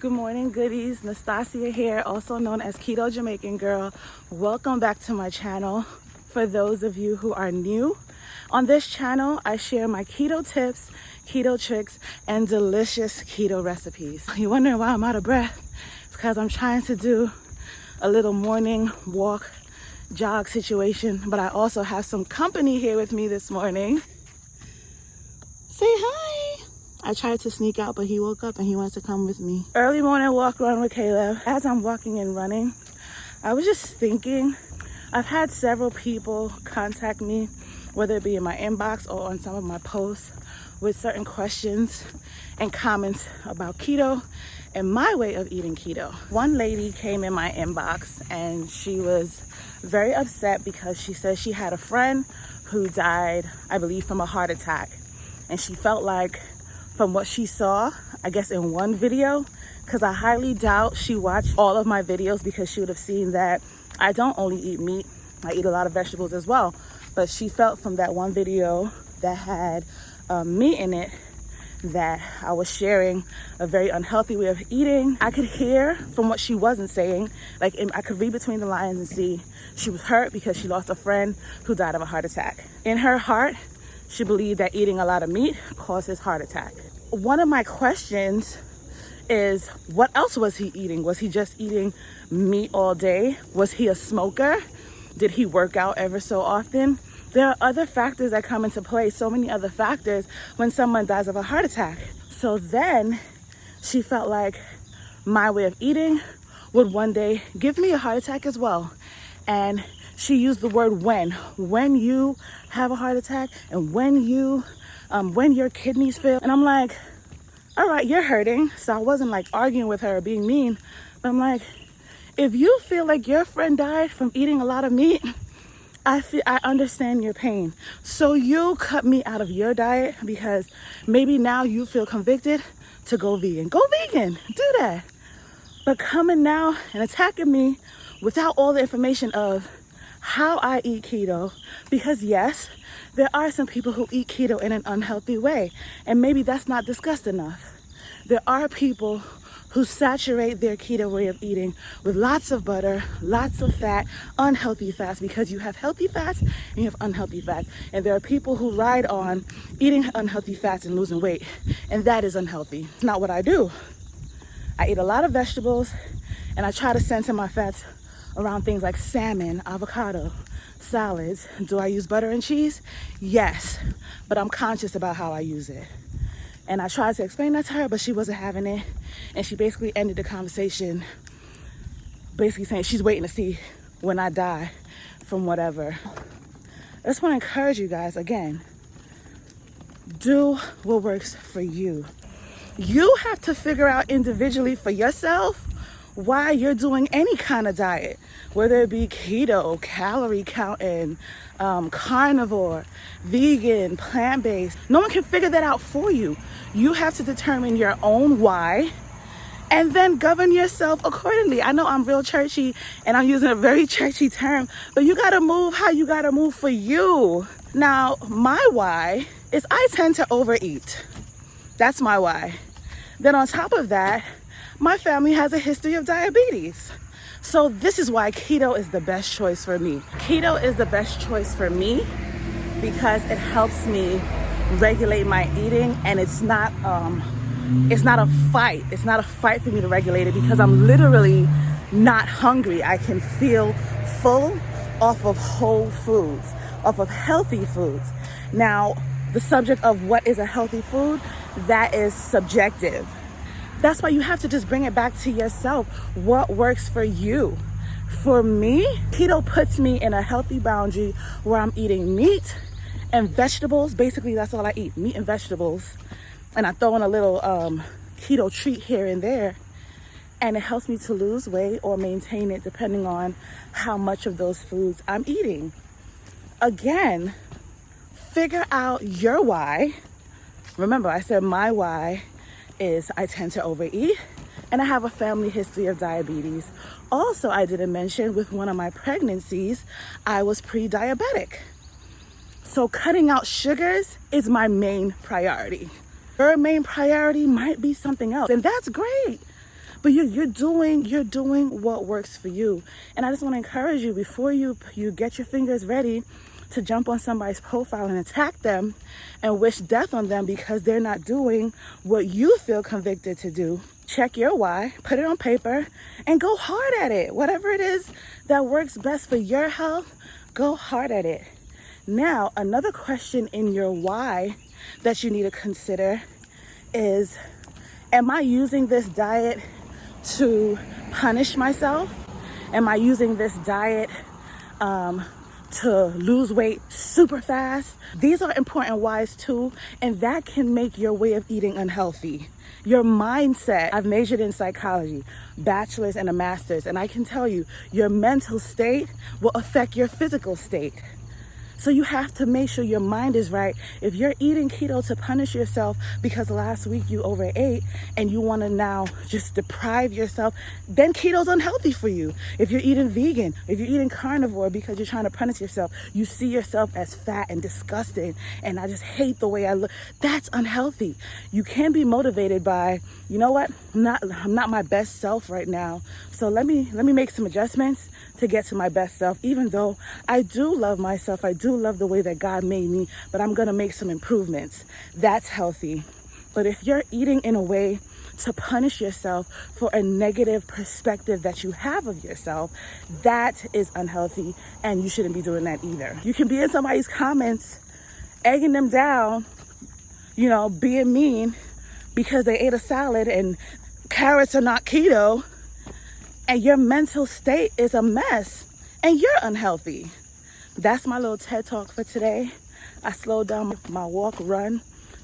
Good morning, goodies. Nastassja here, also known as Keto Jamaican Girl. Welcome back to my channel. For those of you who are new, on this channel, I share my keto tips, keto tricks, and delicious keto recipes. You're wondering why I'm out of breath? It's because I'm trying to do a little morning walk, jog situation, but I also have some company here with me this morning. Say hi. I tried to sneak out, but he woke up and he wants to come with me. Early morning walk run with Caleb. As I'm walking and running, I was just thinking, I've had several people contact me, whether it be in my inbox or on some of my posts, with certain questions and comments about keto and my way of eating keto. One lady came in my inbox and she was very upset because she said she had a friend who died, I believe, from a heart attack. And she felt like, from what she saw, I guess in one video, because I highly doubt she watched all of my videos, because she would have seen that I don't only eat meat, I eat a lot of vegetables as well. But she felt from that one video that had meat in it that I was sharing a very unhealthy way of eating. I could hear from what she wasn't saying, like I could read between the lines and see she was hurt because she lost a friend who died of a heart attack. In her heart, she believed that eating a lot of meat causes heart attack. One of my questions is, what else was he eating? Was he just eating meat all day? Was he a smoker? Did he work out ever so often? There are other factors that come into play, so many other factors when someone dies of a heart attack. So then she felt like my way of eating would one day give me a heart attack as well. And she used the word when you have a heart attack and when your kidneys fail. And I'm like, all right, you're hurting. So I wasn't like arguing with her or being mean, but I'm like, if you feel like your friend died from eating a lot of meat, I understand your pain. So you cut me out of your diet because maybe now you feel convicted to go vegan. Go vegan, do that. But coming now and attacking me without all the information of how I eat keto, because yes, there are some people who eat keto in an unhealthy way, and maybe that's not discussed enough. There are people who saturate their keto way of eating with lots of butter, lots of fat, unhealthy fats, because you have healthy fats and you have unhealthy fats. And there are people who ride on eating unhealthy fats and losing weight, and that is unhealthy. It's not what I do. I eat a lot of vegetables, and I try to center my fats around things like salmon, avocado, salads. Do I use butter and cheese? Yes, but I'm conscious about how I use it. And I tried to explain that to her, but she wasn't having it. And she basically ended the conversation basically saying she's waiting to see when I die from whatever. I just want to encourage you guys, again, do what works for you. You have to figure out individually for yourself why you're doing any kind of diet, whether it be keto, calorie counting, carnivore, vegan, plant-based. No one can figure that out for you. You have to determine your own why and then govern yourself accordingly. I know I'm real churchy and I'm using a very churchy term, but you gotta move how you gotta move for you. Now, my why is I tend to overeat. That's my why. Then on top of that, my family has a history of diabetes. So this is why keto is the best choice for me. Keto is the best choice for me because it helps me regulate my eating, and it's not a fight. It's not a fight for me to regulate it because I'm literally not hungry. I can feel full off of whole foods, off of healthy foods. Now, the subject of what is a healthy food, that is subjective. That's why you have to just bring it back to yourself. What works for you? For me, keto puts me in a healthy boundary where I'm eating meat and vegetables. Basically, that's all I eat, meat and vegetables. And I throw in a little keto treat here and there. And it helps me to lose weight or maintain it depending on how much of those foods I'm eating. Again, figure out your why. Remember, I said my why is I tend to overeat and I have a family history of diabetes. Also, I didn't mention with one of my pregnancies, I was pre-diabetic. So cutting out sugars is my main priority. Your main priority might be something else, and that's great. but you're doing what works for you. And I just want to encourage you, before you get your fingers ready to jump on somebody's profile and attack them and wish death on them because they're not doing what you feel convicted to do, check your why, put it on paper, and go hard at it. Whatever it is that works best for your health, go hard at it. Now, another question in your why that you need to consider is, am I using this diet to punish myself? Am I using this diet to lose weight super fast? These are important whys too, and that can make your way of eating unhealthy. Your mindset, I've majored in psychology, bachelor's and a master's, and I can tell you, your mental state will affect your physical state. So you have to make sure your mind is right. If you're eating keto to punish yourself because last week you overate and you want to now just deprive yourself, then keto's unhealthy for you. If you're eating vegan, if you're eating carnivore because you're trying to punish yourself, you see yourself as fat and disgusting and I just hate the way I look, that's unhealthy. You can be motivated by, you know what, I'm not my best self right now. So let me make some adjustments to get to my best self, even though I do love myself. I do love the way that God made me, but I'm gonna make some improvements. That's healthy. But if you're eating in a way to punish yourself for a negative perspective that you have of yourself, that is unhealthy, and you shouldn't be doing that either. You can be in somebody's comments, egging them down, being mean because they ate a salad and carrots are not keto, and your mental state is a mess and you're unhealthy. That's my little TED talk for today. I slowed down my walk, run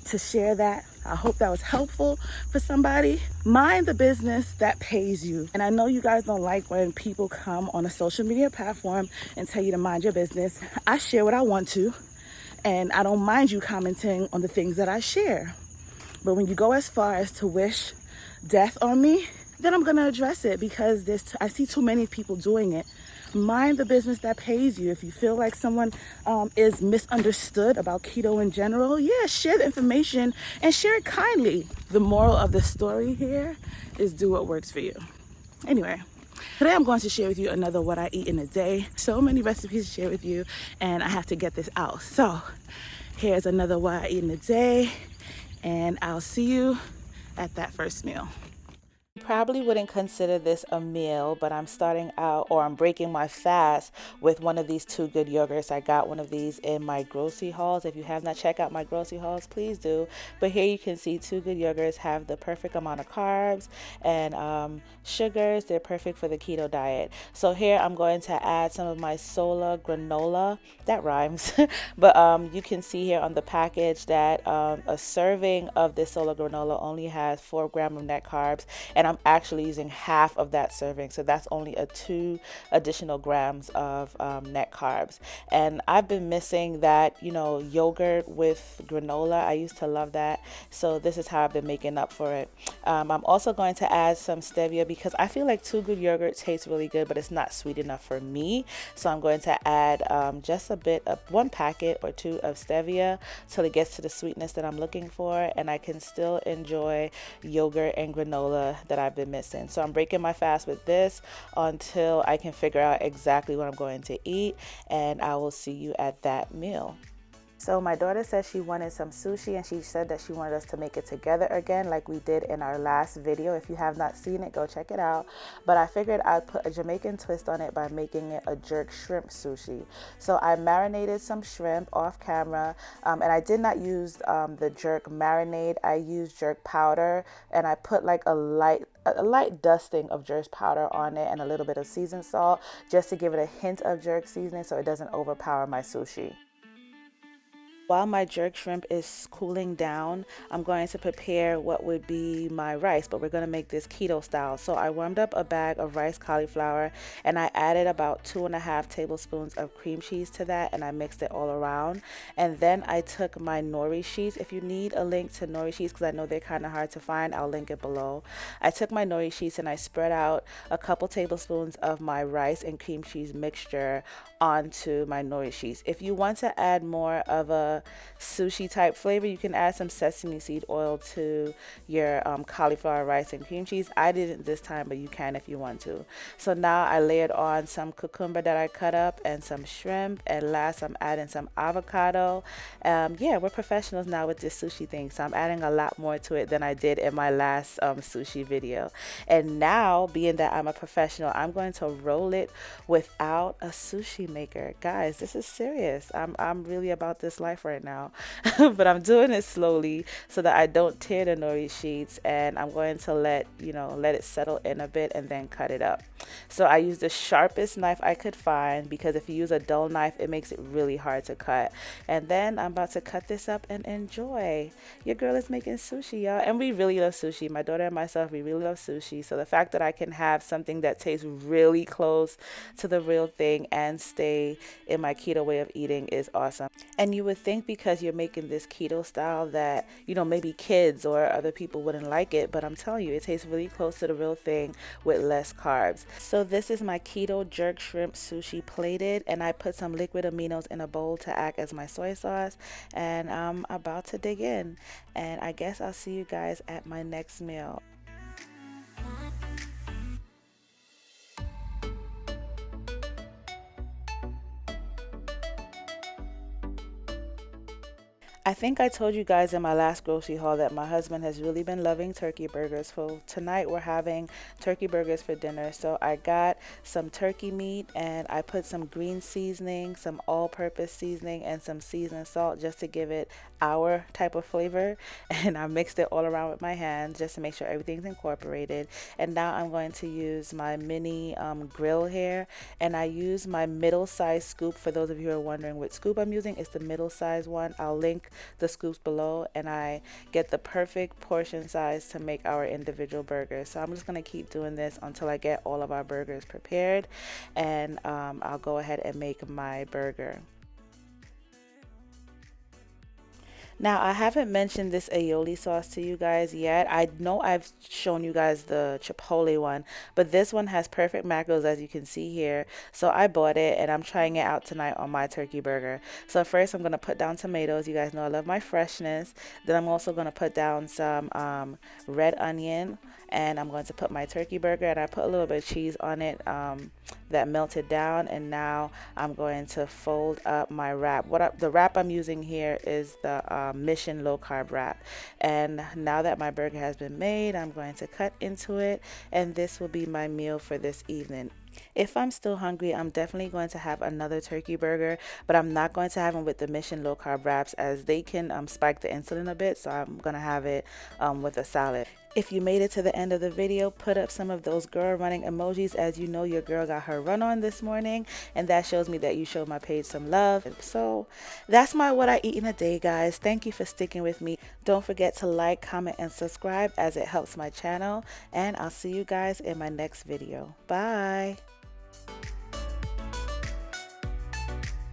to share that. I hope that was helpful for somebody. Mind the business that pays you. And I know you guys don't like when people come on a social media platform and tell you to mind your business. I share what I want to, and I don't mind you commenting on the things that I share. But when you go as far as to wish death on me, then I'm gonna address it because I see too many people doing it. Mind the business that pays you. If you feel like someone is misunderstood about keto in general, share the information and share it kindly. The moral of the story here is do what works for you. Anyway, today I'm going to share with you another what I eat in a day. So many recipes to share with you, and I have to get this out. So here's another what I eat in a day, and I'll see you at that first meal. Probably wouldn't consider this a meal, but I'm starting out, or I'm breaking my fast with one of these Too Good yogurts. I got one of these in my grocery hauls. If you have not checked out my grocery hauls, please do. But here you can see Too Good yogurts have the perfect amount of carbs and sugars. They're perfect for the keto diet. So here I'm going to add some of my solar granola. That rhymes. But you can see here on the package that a serving of this solar granola only has 4 grams of net carbs, and I'm actually using half of that serving, so that's only 2 additional grams of net carbs. And I've been missing that, yogurt with granola. I used to love that, so this is how I've been making up for it. I'm also going to add some stevia because I feel like Too Good yogurt tastes really good, but it's not sweet enough for me. So I'm going to add just a bit of 1 packet or 2 of stevia till it gets to the sweetness that I'm looking for, and I can still enjoy yogurt and granola that I've been missing. So I'm breaking my fast with this until I can figure out exactly what I'm going to eat, and I will see you at that meal. So my daughter said she wanted some sushi, and she said that she wanted us to make it together again like we did in our last video. If you have not seen it, go check it out. But I figured I'd put a Jamaican twist on it by making it a jerk shrimp sushi. So I marinated some shrimp off camera, and I did not use the jerk marinade. I used jerk powder, and I put like a light dusting of jerk powder on it and a little bit of seasoned salt just to give it a hint of jerk seasoning so it doesn't overpower my sushi. While my jerk shrimp is cooling down, I'm going to prepare what would be my rice, but we're going to make this keto style. So I warmed up a bag of rice cauliflower, and I added about 2.5 tablespoons of cream cheese to that, and I mixed it all around. And then I took my nori sheets. If you need a link to nori sheets, because I know they're kind of hard to find, I'll link it below. I took my nori sheets and I spread out a couple tablespoons of my rice and cream cheese mixture onto my nori sheets. If you want to add more of a a sushi type flavor, you can add some sesame seed oil to your cauliflower rice and cream cheese. I didn't this time, but you can if you want to. So now I layered on some cucumber that I cut up and some shrimp, and last I'm adding some avocado. Yeah, we're professionals now with this sushi thing, so I'm adding a lot more to it than I did in my last sushi video. And now, being that I'm a professional, I'm going to roll it without a sushi maker. Guys, this is serious. I'm really about this life right now. But I'm doing it slowly so that I don't tear the nori sheets, and I'm going to let it settle in a bit and then cut it up. So I used the sharpest knife I could find, because if you use a dull knife, it makes it really hard to cut. And then I'm about to cut this up and enjoy. Your girl is making sushi, y'all, and we really love sushi. My daughter and myself, we really love sushi. So the fact that I can have something that tastes really close to the real thing and stay in my keto way of eating is awesome. And you would think because you're making this keto style that, maybe kids or other people wouldn't like it, but I'm telling you, it tastes really close to the real thing with less carbs. So this is my keto jerk shrimp sushi plated, and I put some liquid aminos in a bowl to act as my soy sauce, and I'm about to dig in, and I guess I'll see you guys at my next meal. I think I told you guys in my last grocery haul that my husband has really been loving turkey burgers. So tonight we're having turkey burgers for dinner. So I got some turkey meat, and I put some green seasoning, some all-purpose seasoning, and some seasoned salt just to give it our type of flavor. And I mixed it all around with my hands just to make sure everything's incorporated. And now I'm going to use my mini grill here, and I use my middle-sized scoop. For those of you who are wondering what scoop I'm using, it's the middle-sized one. I'll link the scoops below, and I get the perfect portion size to make our individual burgers. So I'm just going to keep doing this until I get all of our burgers prepared, and I'll go ahead and make my burger. Now, I haven't mentioned this aioli sauce to you guys yet. I know I've shown you guys the chipotle one, but this one has perfect macros, as you can see here. So I bought it, and I'm trying it out tonight on my turkey burger. So first I'm going to put down tomatoes. You guys know I love my freshness. Then I'm also going to put down some red onion, and I'm going to put my turkey burger, and I put a little bit of cheese on it that melted down. And now I'm going to fold up my wrap. The wrap I'm using here is the Mission low carb wrap. And now that my burger has been made, I'm going to cut into it, and this will be my meal for this evening. If I'm still hungry, I'm definitely going to have another turkey burger, but I'm not going to have them with the Mission low carb wraps, as they can spike the insulin a bit. So I'm going to have it with a salad. If you made it to the end of the video, put up some of those girl running emojis, as you know your girl got her run on this morning, and that shows me that you showed my page some love. So that's my what I eat in a day, guys. Thank you for sticking with me. Don't forget to like, comment, and subscribe, as it helps my channel, and I'll see you guys in my next video. Bye.